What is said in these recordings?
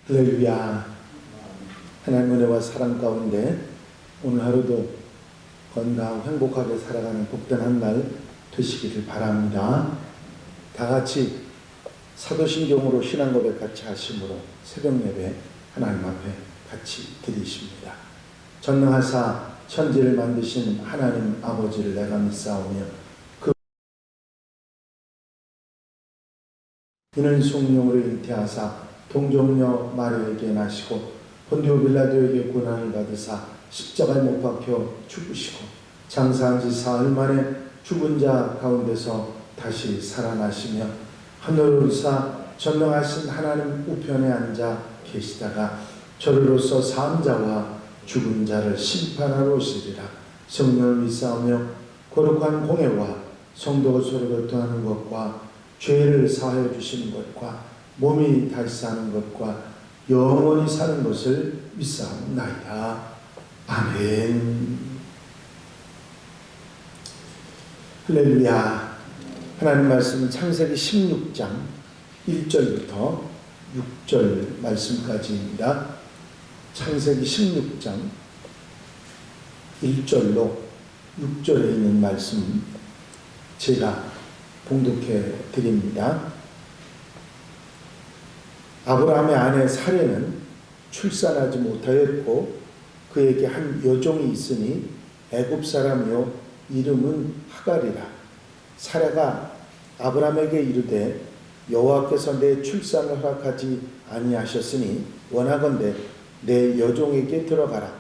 할렐루야. 하나님의 은혜와 사랑 가운데 오늘 하루도 건강하고 행복하게 살아가는 복된 한 날 되시기를 바랍니다. 다 같이 사도신경으로 신앙 고백 같이 하심으로 새벽 예배 하나님 앞에 같이 드리십니다. 전능하사 천지를 만드신 하나님 아버지를 내가 믿사오며 이는 성령으로 잉태하사 동정녀 마리아에게 나시고 본디오 빌라도에게 고난을 받으사 십자가에 못 박혀 죽으시고 장사한 지 사흘 만에 죽은 자 가운데서 다시 살아나시며 하늘을 오르사 전능하신 하나님 우편에 앉아 계시다가 저리로서 산 자와 죽은 자를 심판하러 오시리라. 성령을 믿사오며 거룩한 공회와 성도가 서로 교통하는 것과 죄를 사하여 주시는 것과 몸이 다시 사는 것과 영원히 사는 것을 믿사옵나이다. 아멘. 할렐루야. 하나님 말씀은 창세기 16장 1절부터 6절 말씀까지입니다. 창세기 16장 1절로 6절에 있는 말씀 제가 봉독해 드립니다. 아브라함의 아내 사레는 출산하지 못하였고 그에게 한 여종이 있으니 애굽 사람이요 이름은 하갈이라. 사레가 아브라함에게 이르되 여호와께서 내 출산을 허락하지 아니하셨으니 원하건대 내 여종에게 들어가라.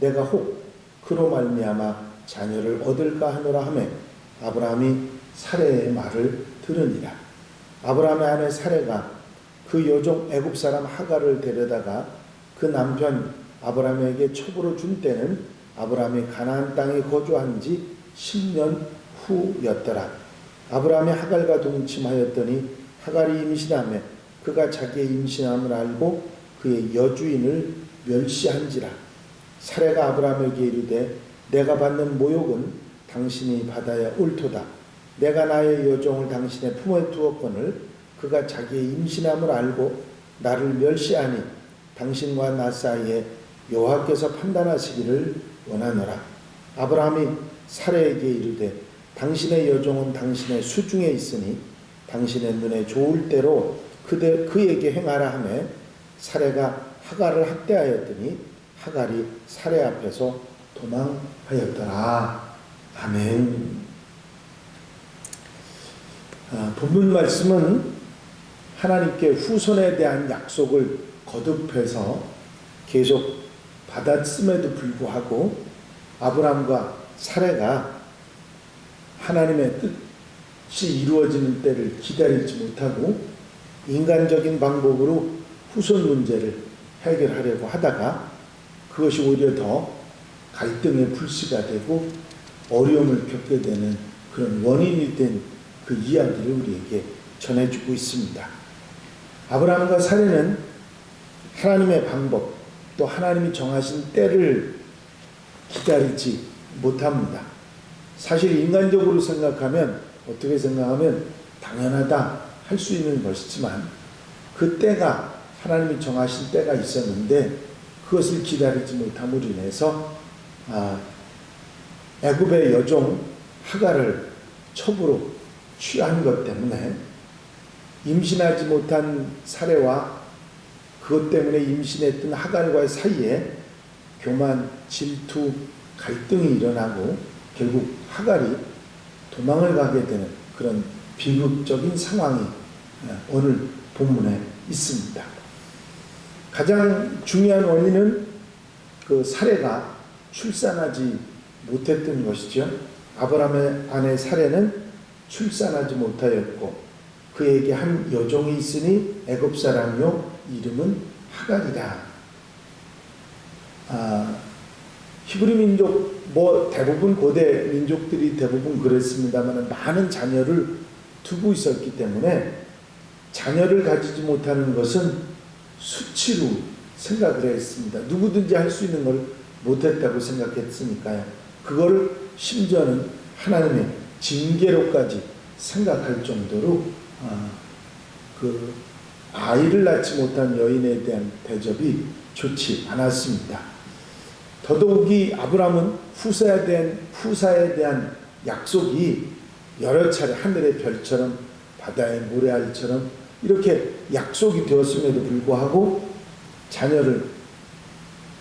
내가 혹 그로 말미암아 자녀를 얻을까 하노라 하매 아브라함이 사레의 말을 들으니라. 아브라함의 아내 사레가 그 여종 애굽 사람 하갈을 데려다가 그 남편 아브라함에게 첩으로 준 때는 아브라함이 가나안 땅에 거주한 지 10년 후였더라. 아브라함이 하갈과 동침하였더니 하갈이 임신하며 그가 자기의 임신함을 알고 그의 여주인을 멸시한지라. 사레가 아브라함에게 이르되 내가 받는 모욕은 당신이 받아야 옳도다. 내가 나의 여종을 당신의 품에 두었거늘 그가 자기의 임신함을 알고 나를 멸시하니 당신과 나 사이에 여호와께서 판단하시기를 원하노라. 아브라함이 사레에게 이르되 당신의 여종은 당신의 수중에 있으니 당신의 눈에 좋을 대로 그에게 행하라 하매 사레가 하갈을 학대하였더니 하갈이 사레 앞에서 도망하였더라. 아멘. 본문 말씀은 하나님께 후손에 대한 약속을 거듭해서 계속 받았음에도 불구하고 아브라함과 사레가 하나님의 뜻이 이루어지는 때를 기다리지 못하고 인간적인 방법으로 후손 문제를 해결하려고 하다가 그것이 오히려 더 갈등의 불씨가 되고 어려움을 겪게 되는 그런 원인이 된 그 이야기를 우리에게 전해주고 있습니다. 아브라함과 사레는 하나님의 방법 또 하나님이 정하신 때를 기다리지 못합니다. 사실 인간적으로 생각하면 어떻게 생각하면 당연하다 할 수 있는 것이지만 그 때가 하나님이 정하신 때가 있었는데 그것을 기다리지 못함으로 인해서 애굽의 여종 하갈을 첩으로 취한 것 때문에 임신하지 못한 사레와 그것 때문에 임신했던 하갈과의 사이에 교만, 질투, 갈등이 일어나고 결국 하갈이 도망을 가게 되는 그런 비극적인 상황이 오늘 본문에 있습니다. 가장 중요한 원인은 그 사레가 출산하지 못했던 것이죠. 아브라함의 아내 사레는 출산하지 못하였고 그에게 한 여종이 있으니 애굽 사람이요 이름은 하갈이다. 히브리 민족 대부분 고대 민족들이 대부분 그랬습니다만 많은 자녀를 두고 있었기 때문에 자녀를 가지지 못하는 것은 수치로 생각을 했습니다. 누구든지 할 수 있는 걸 못했다고 생각했으니까요. 그거를 심지어는 하나님의 징계로까지 생각할 정도로 그 아이를 낳지 못한 여인에 대한 대접이 좋지 않았습니다. 더더욱이 아브라함은 후사에 대한 약속이 여러 차례 하늘의 별처럼 바다의 모래알처럼 이렇게 약속이 되었음에도 불구하고 자녀를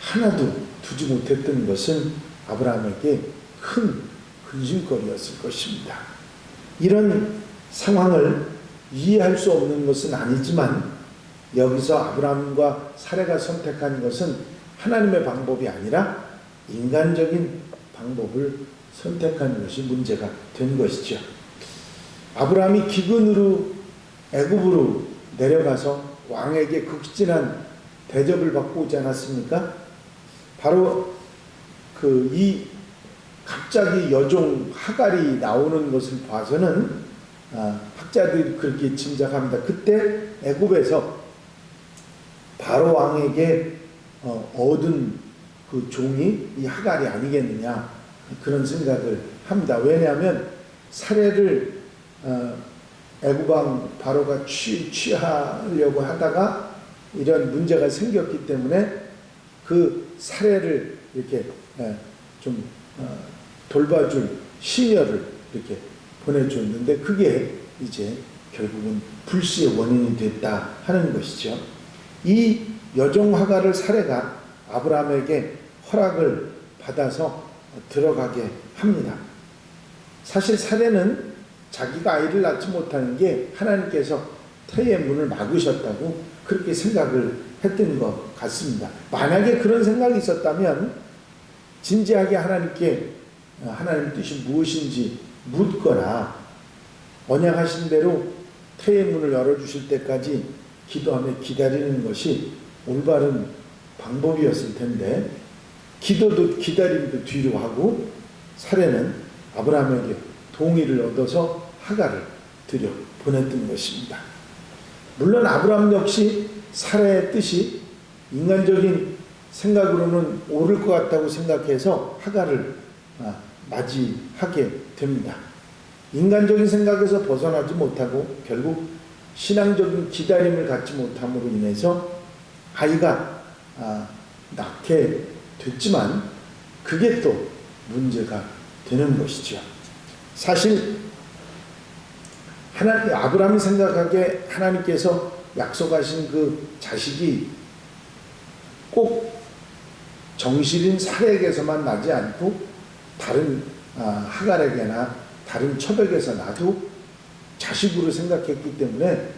하나도 두지 못했던 것은 아브라함에게 큰 근심거리였을 것입니다. 이런 상황을 이해할 수 없는 것은 아니지만 여기서 아브라함과 사레가 선택한 것은 하나님의 방법이 아니라 인간적인 방법을 선택한 것이 문제가 된 것이죠. 아브라함이 기근으로 애굽으로 내려가서 왕에게 극진한 대접을 받고 오지 않았습니까? 바로 이 갑자기 여종 하갈이 나오는 것을 봐서는 학자들이 그렇게 짐작합니다. 그때 애굽에서 바로 왕에게 얻은 그 종이 이 하갈이 아니겠느냐 그런 생각을 합니다. 왜냐하면 사례를 애굽 왕 바로가 취하려고 하다가 이런 문제가 생겼기 때문에 그 사례를 이렇게 좀 돌봐줄 시녀를 이렇게 보내줬는데 그게 이제 결국은 불씨의 원인이 됐다 하는 것이죠. 이 여종 하갈을 사례가 아브라함에게 허락을 받아서 들어가게 합니다. 사실 사례는 자기가 아이를 낳지 못하는 게 하나님께서 태의 문을 막으셨다고 그렇게 생각을 했던 것 같습니다. 만약에 그런 생각이 있었다면 진지하게 하나님께 하나님 뜻이 무엇인지 묻거나 언약하신 대로 태의 문을 열어주실 때까지 기도하며 기다리는 것이 올바른 방법이었을 텐데 기도도 기다림도 뒤로 하고 사례는 아브라함에게 동의를 얻어서 하갈을 들여 보냈던 것입니다. 물론 아브라함 역시 사례의 뜻이 인간적인 생각으로는 옳을 것 같다고 생각해서 하갈을 맞이하게 됩니다. 인간적인 생각에서 벗어나지 못하고 결국 신앙적인 기다림을 갖지 못함으로 인해서 아이가 낳게 됐지만 그게 또 문제가 되는 것이죠. 사실 아브라함이 생각하기에 하나님께서 약속하신 그 자식이 꼭 정실인 사례에게서만 나지 않고 다른 하갈에게나 다른 첩에게서 나도 자식으로 생각했기 때문에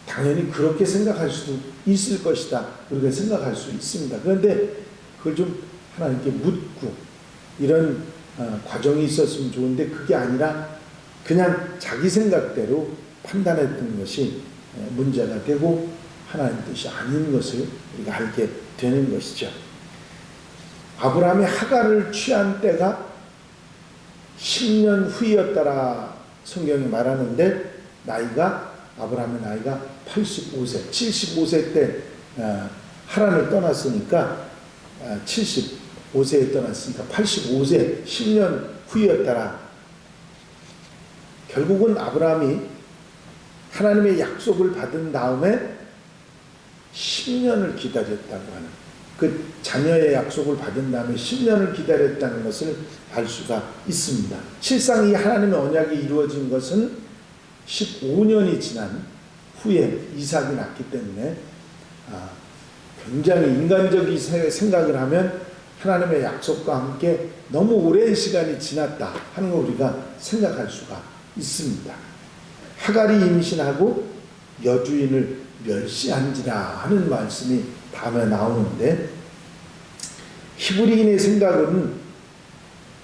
당연히 그렇게 생각할 수도 있을 것이다. 그렇게 생각할 수 있습니다. 그런데 그걸 좀 하나님께 묻고 이런 과정이 있었으면 좋은데 그게 아니라 그냥 자기 생각대로 판단했던 것이 문제가 되고 하나님 뜻이 아닌 것을 우리가 알게 되는 것이죠. 아브라함이 하갈을 취한 때가 10년 후이었다라 성경이 말하는데 아브라함의 나이가 85세, 75세 때 하란을 떠났으니까 75세에 떠났으니까 85세, 10년 후이었다라. 결국은 아브라함이 하나님의 약속을 받은 다음에 10년을 기다렸다고 하는 그 자녀의 약속을 받은 다음에 10년을 기다렸다는 것을 알 수가 있습니다. 실상 이 하나님의 언약이 이루어진 것은 15년이 지난 후에 이삭이 낳기 때문에 굉장히 인간적인 생각을 하면 하나님의 약속과 함께 너무 오랜 시간이 지났다 하는 걸 우리가 생각할 수가 있습니다. 하갈이 임신하고 여주인을 멸시한지라 하는 말씀이 다음에 나오는데 히브리인의 생각은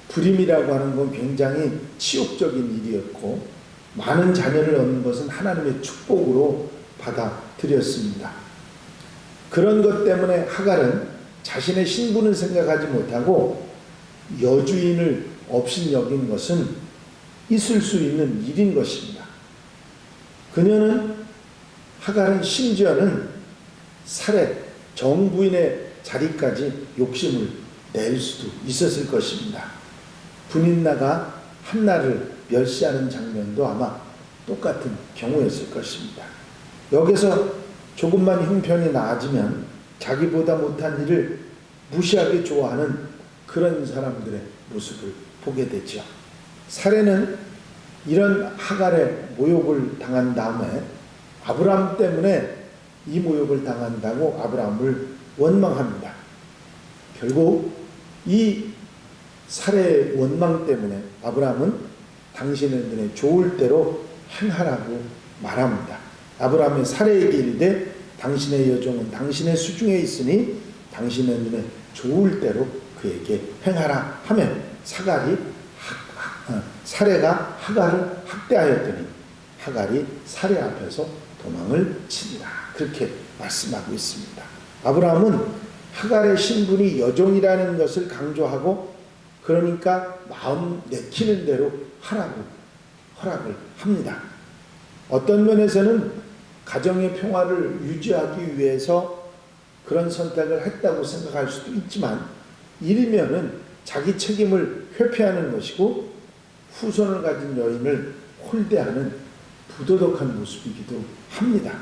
불임이라고 하는 건 굉장히 치욕적인 일이었고 많은 자녀를 얻는 것은 하나님의 축복으로 받아들였습니다. 그런 것 때문에 하갈은 자신의 신분을 생각하지 못하고 여주인을 업신여긴 것은 있을 수 있는 일인 것입니다. 하갈은 심지어는 사렙 정부인의 자리까지 욕심을 낼 수도 있었을 것입니다. 분인나가 한나를 멸시하는 장면도 아마 똑같은 경우였을 것입니다. 여기서 조금만 형편이 나아지면 자기보다 못한 일을 무시하게 좋아하는 그런 사람들의 모습을 보게 되죠. 사례는 이런 하갈의 모욕을 당한 다음에 아브라함 때문에 이 모욕을 당한다고 아브라함을 원망합니다. 결국 이 사례의 원망 때문에 아브라함은 당신의 눈에 좋을 대로 행하라고 말합니다. 아브라함의 사례에게 이르되 당신의 여종은 당신의 수중에 있으니 당신의 눈에 좋을 대로 그에게 행하라 하면 사례가 하갈을 학대하였더니 하갈이 사례 앞에서 도망을 치니라, 그렇게 말씀하고 있습니다. 아브라함은 하갈의 신분이 여종이라는 것을 강조하고, 그러니까 마음 내키는 대로 하라고 허락을 합니다. 어떤 면에서는 가정의 평화를 유지하기 위해서 그런 선택을 했다고 생각할 수도 있지만, 일면은 자기 책임을 회피하는 것이고 후손을 가진 여인을 홀대하는 부도덕한 모습이기도 합니다.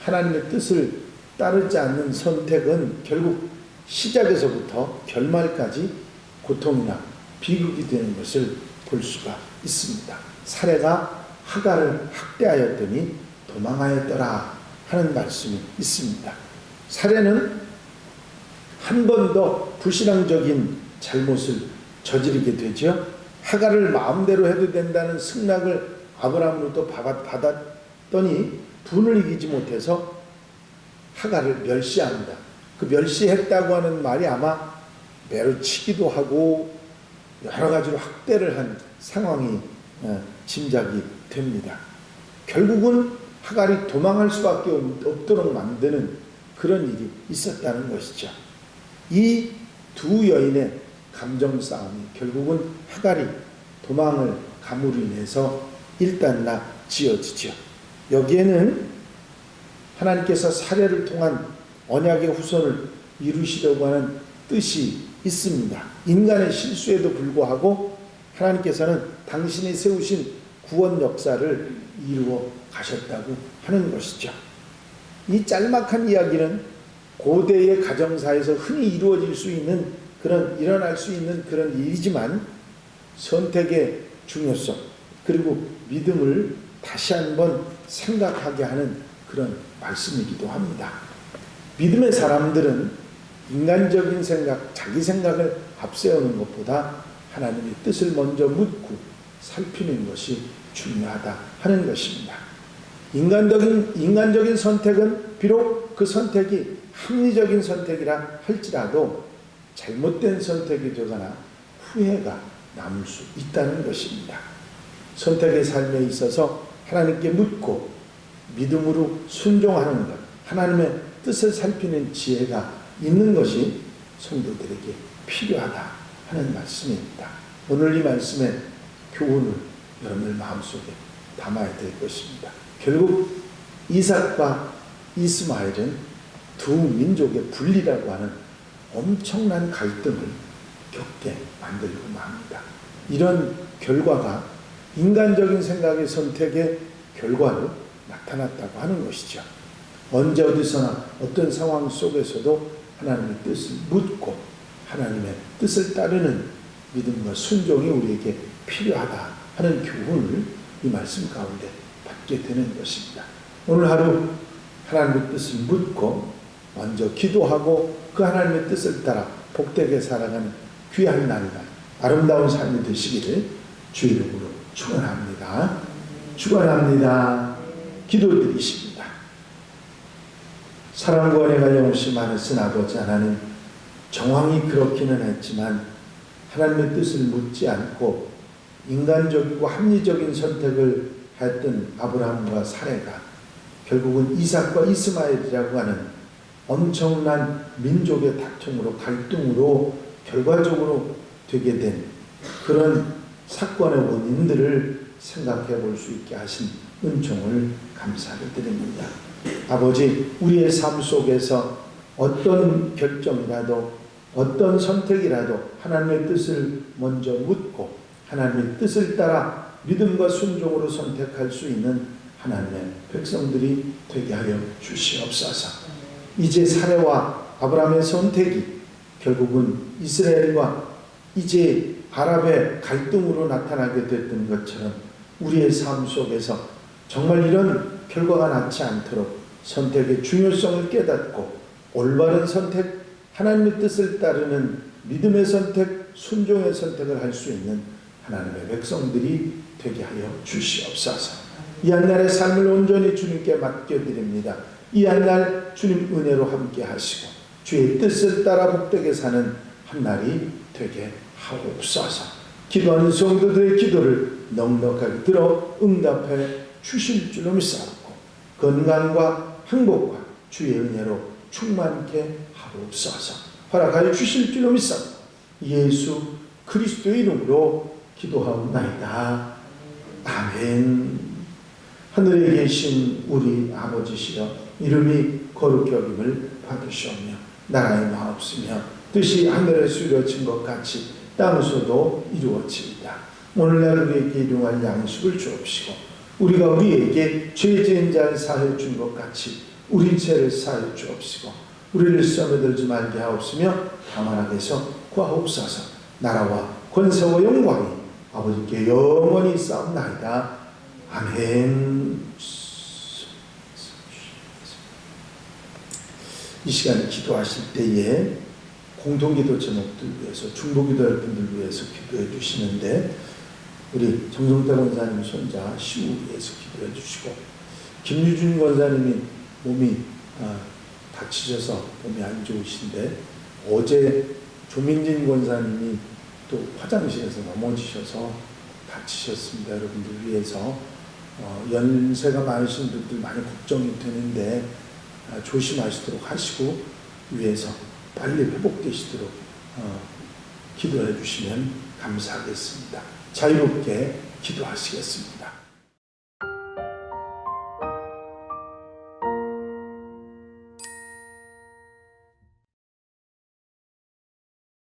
하나님의 뜻을 따르지 않는 선택은 결국 시작에서부터 결말까지 고통이나 비극이 되는 것을 볼 수가 있습니다. 사례가 하갈을 학대하였더니 도망하였더라 하는 말씀이 있습니다. 사례는 한 번 더 불신앙적인 잘못을 저지르게 되죠. 하갈을 마음대로 해도 된다는 승낙을 아브라함으로부터 받았더니 분을 이기지 못해서 하갈을 멸시합니다. 그 멸시했다고 하는 말이 아마 매로치기도 하고 여러 가지로 학대를 한 상황이 짐작이 됩니다. 결국은 하갈이 도망할 수밖에 없도록 만드는 그런 일이 있었다는 것이죠. 이 두 여인의 감정 싸움이 결국은 하갈이 도망을 감으로 인해서 일단락 지어지죠. 여기에는 하나님께서 사례를 통한 언약의 후손을 이루시려고 하는 뜻이 있습니다. 인간의 실수에도 불구하고 하나님께서는 당신이 세우신 구원 역사를 이루어 가셨다고 하는 것이죠. 이 짤막한 이야기는 고대의 가정사에서 흔히 이루어질 수 있는 일어날 수 있는 그런 일이지만 선택의 중요성 그리고 믿음을 다시 한번 생각하게 하는 그런 말씀이기도 합니다. 믿음의 사람들은 인간적인 생각, 자기 생각을 앞세우는 것보다 하나님의 뜻을 먼저 묻고 살피는 것이 중요하다 하는 것입니다. 인간적인 선택은 비록 그 선택이 합리적인 선택이라 할지라도 잘못된 선택이 되거나 후회가 남을 수 있다는 것입니다. 선택의 삶에 있어서 하나님께 묻고 믿음으로 순종하는 것, 하나님의 뜻을 살피는 지혜가 있는 것이 성도들에게 필요하다 하는 말씀입니다. 오늘 이 말씀의 교훈을 여러분들 마음속에 담아야 될 것입니다. 결국 이삭과 이스마엘은 두 민족의 분리라고 하는 엄청난 갈등을 겪게 만들고 맙니다. 이런 결과가 인간적인 생각의 선택의 결과로 나타났다고 하는 것이죠. 언제 어디서나 어떤 상황 속에서도 하나님의 뜻을 묻고 하나님의 뜻을 따르는 믿음과 순종이 우리에게 필요하다 하는 교훈을 이 말씀 가운데 받게 되는 것입니다. 오늘 하루 하나님의 뜻을 묻고 먼저 기도하고 그 하나님의 뜻을 따라 복되게 살아가는 귀한 날과 아름다운 삶이 되시기를 주 이름으로 축원합니다. 축원합니다. 기도드리십니다. 사랑과 은혜가 영원히 많으신 아버지 하나님, 정황이 그렇기는 했지만 하나님의 뜻을 묻지 않고 인간적이고 합리적인 선택을 했던 아브라함과 사례가 결국은 이삭과 이스마엘이라고 하는 엄청난 민족의 다툼으로 갈등으로 결과적으로 되게 된 그런 사건의 원인들을 생각해 볼 수 있게 하신 은총을 감사를 드립니다. 아버지, 우리의 삶 속에서 어떤 결정이라도 어떤 선택이라도 하나님의 뜻을 먼저 묻고 하나님의 뜻을 따라 믿음과 순종으로 선택할 수 있는 하나님의 백성들이 되게 하여 주시옵소서. 이제 사례와 아브라함의 선택이 결국은 이스라엘과 이제 아랍의 갈등으로 나타나게 됐던 것처럼 우리의 삶 속에서 정말 이런 결과가 나지 않도록 선택의 중요성을 깨닫고 올바른 선택, 하나님의 뜻을 따르는 믿음의 선택, 순종의 선택을 할 수 있는 하나님의 백성들이 되게 하여 주시옵소서. 이 한날의 삶을 온전히 주님께 맡겨드립니다. 이 한날 주님 은혜로 함께 하시고 주의 뜻을 따라 복되게 사는 한날이 되게 하옵소서. 기도하는 성도들의 기도를 넉넉하게 들어 응답해 주실 줄로 믿사옵고 건강과 행복과 주의 은혜로 충만케 하옵소서. 허락하여 주실 줄로 믿사옵고 예수 그리스도의 이름으로 기도하옵나이다. 아멘. 하늘에 계신 우리 아버지시여 이름이 거룩히 여김을 받으시오며 나라의 마옵시며 뜻이 하늘에서 이루어진 것 같이 땅에서도 이루어집니다. 오늘날 우리에게 일용할 양식을 주옵시고 우리가 우리에게 죄 지은 자를 사하여 준 것 같이 우리 죄를 사하여 주옵시고 우리를 시험에 들지 말게 하옵시며 다만 악에서 구하옵소서. 나라와 권세와 영광이 아버지께 영원히 싸움나이다. 아멘. 이 시간 기도하실 때에 공동기도 제목들 위해서 중보기도할 분들 위해서 기도해 주시는데 우리 정성태 권사님 손자 시우 위해서 기도해 주시고 김유준 권사님이 몸이 다치셔서 몸이 안 좋으신데 어제 조민진 권사님이 또 화장실에서 넘어지셔서 다치셨습니다. 여러분들 위해서 연세가 많으신 분들 많이 걱정이 되는데 조심하시도록 하시고 위해서 빨리 회복되시도록 기도해 주시면 감사하겠습니다. 자유롭게 기도하시겠습니다.